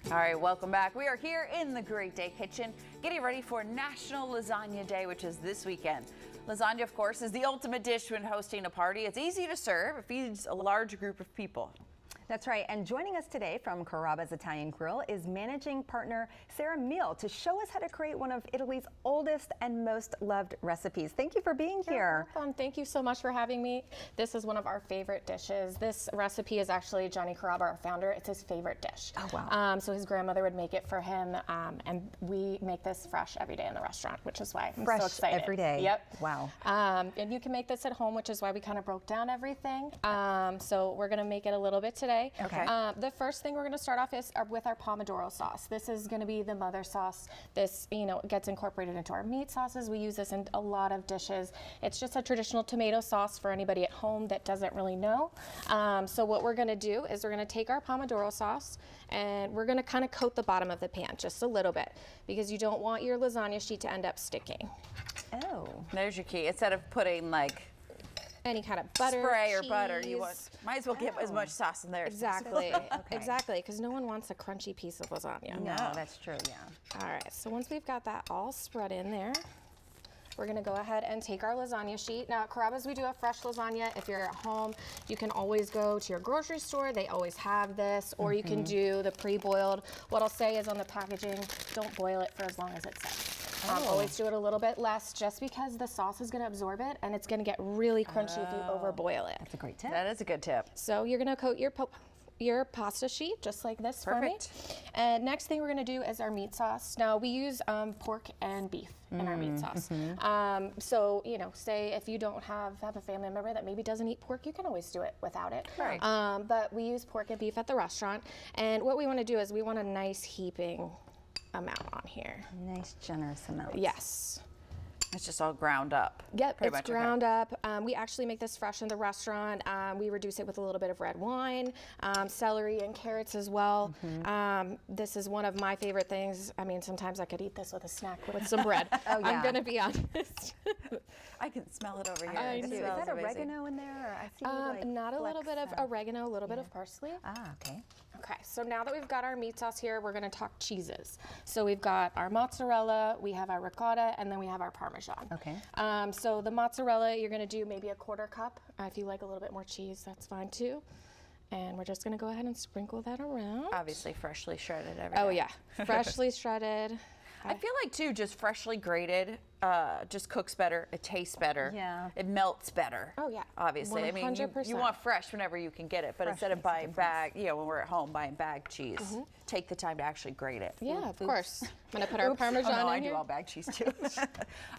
All right, welcome back. We are here in the Great Day Kitchen, getting ready for National Lasagna Day, which is this weekend. Lasagna, of course, is the ultimate dish when hosting a party. It's easy to serve. It feeds a large group of people. That's right. And joining us today from Carrabba's Italian Grill is managing partner Sarah Meil to show us how to create one of Italy's oldest and most loved recipes. Thank you for being here. You're welcome. Thank you so much for having me. This is one of our favorite dishes. This recipe is actually Johnny Carrabba, our founder. It's his favorite dish. Oh, wow. So his grandmother would make it for him, and we make this fresh every day in the restaurant, which is why I'm Fresh so excited. every day. Yep. Wow. And you can make this at home, which is why we kind of broke down everything. So we're going to make it a little bit today. Okay. The first thing we're going to start off is with our pomodoro sauce. This is going to be the mother sauce. This, gets incorporated into our meat sauces. We use this in a lot of dishes. It's just a traditional tomato sauce for anybody at home that doesn't really know. So what we're going to do is we're going to take our pomodoro sauce and we're going to kind of coat the bottom of the pan just a little bit because you don't want your lasagna sheet to end up sticking. Oh. There's your key. Instead of putting like any kind of butter, spray or cheese. butter, you might as well get as much sauce in there. Exactly. Okay. Exactly, because no one wants a crunchy piece of lasagna. No, that's true, yeah. All right, so once we've got that all spread in there, we're gonna go ahead and take our lasagna sheet. Now at Carrabba's, we do a fresh lasagna. If you're at home, you can always go to your grocery store. They always have this, or you can do the pre-boiled. What I'll say is on the packaging, don't boil it for as long as it says. Always do it a little bit less just because the sauce is gonna absorb it and it's gonna get really crunchy if you overboil it. That's a great tip. That is a good tip. So you're gonna coat your pasta sheet just like this. Perfect. For me. And next thing we're gonna do is our meat sauce. Now we use pork and beef in our meat sauce. So say if you don't have a family member that maybe doesn't eat pork, you can always do it without it. Right. But we use pork and beef at the restaurant, and what we want to do is we want a nice heaping amount on here. Nice, generous amount. Yes. It's just all ground up. Yep, Pretty it's much, ground up. We actually make this fresh in the restaurant. We reduce it with a little bit of red wine, celery and carrots as well. This is one of my favorite things. I mean, sometimes I could eat this with a snack with some bread. Oh, yeah. I'm gonna be honest. I can smell it over here. I It do. Is smells that amazing. oregano in there? Or I see like Not a little bit of oregano, a little bit of parsley. Ah, okay. Okay, so now that we've got our meat sauce here, we're gonna talk cheeses. So we've got our mozzarella, we have our ricotta, and then we have our Parmesan. Okay. So the mozzarella, you're gonna do maybe a quarter cup. If you like a little bit more cheese, that's fine too. And we're just gonna go ahead and sprinkle that around. Obviously freshly shredded every day. Oh yeah, freshly shredded. I feel like too, just freshly grated just cooks better. It tastes better. Yeah. It melts better. Oh yeah. Obviously, I mean, you 100%. want fresh whenever you can get it, but Fresh instead of makes a buying bag, when we're at home buying bag cheese, take the time to actually grate it. Yeah, of course. I'm gonna put our Oops. Parmesan oh, no, I in do here. all bag cheese too.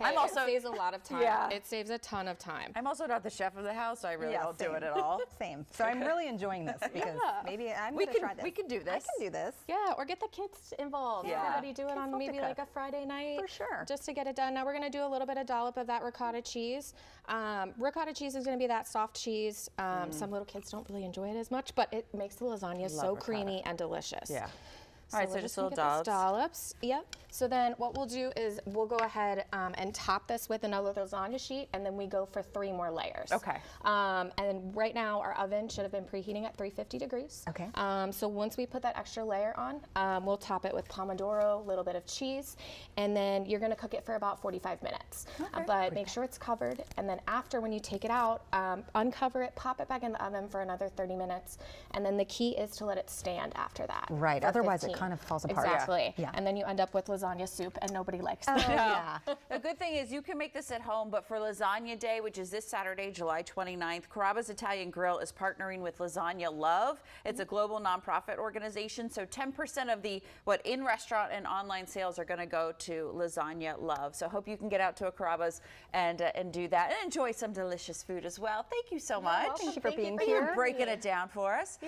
I'm also, it saves a lot of time. Yeah. It saves a ton of time. I'm also not the chef of the house, so I really Yeah, don't do same. it at all. Same. So I'm really enjoying this because maybe I'm We going to try can this. we can do this. I can do this. Yeah, or get the kids involved. Yeah. Everybody do it Kids on love to maybe like cook. a Friday night. For sure. Just to get it done. Now we're gonna do a little bit of dollop of that ricotta cheese. Ricotta cheese is gonna be that soft cheese. Some little kids don't really enjoy it as much, but it makes the lasagna so ricotta. creamy and delicious. Yeah. All right, so we're just gonna little get those dollops. Yep. So then what we'll do is we'll go ahead and top this with another lasagna sheet, and then we go for 3 more layers. Okay. And right now our oven should have been preheating at 350 degrees. Okay. So once we put that extra layer on, we'll top it with pomodoro, a little bit of cheese, and then you're gonna cook it for about 45 minutes. But make sure it's covered, and then after, when you take it out, uncover it, pop it back in the oven for another 30 minutes, and then the key is to let it stand after that. Right, for otherwise it 15. kind of falls apart. Exactly. Yeah. And then you end up with lasagna soup, and nobody likes Oh, that. yeah. The good thing is you can make this at home, but for Lasagna Day, which is this Saturday, July 29th, Carrabba's Italian Grill is partnering with Lasagna Love. It's a global nonprofit organization, so 10% of the in-restaurant and online sales are going to go to Lasagna Love. So hope you can get out to a Carrabba's and do that and enjoy some delicious food as well. Thank you so much. Thank you for being Thank you here. for breaking it down for us.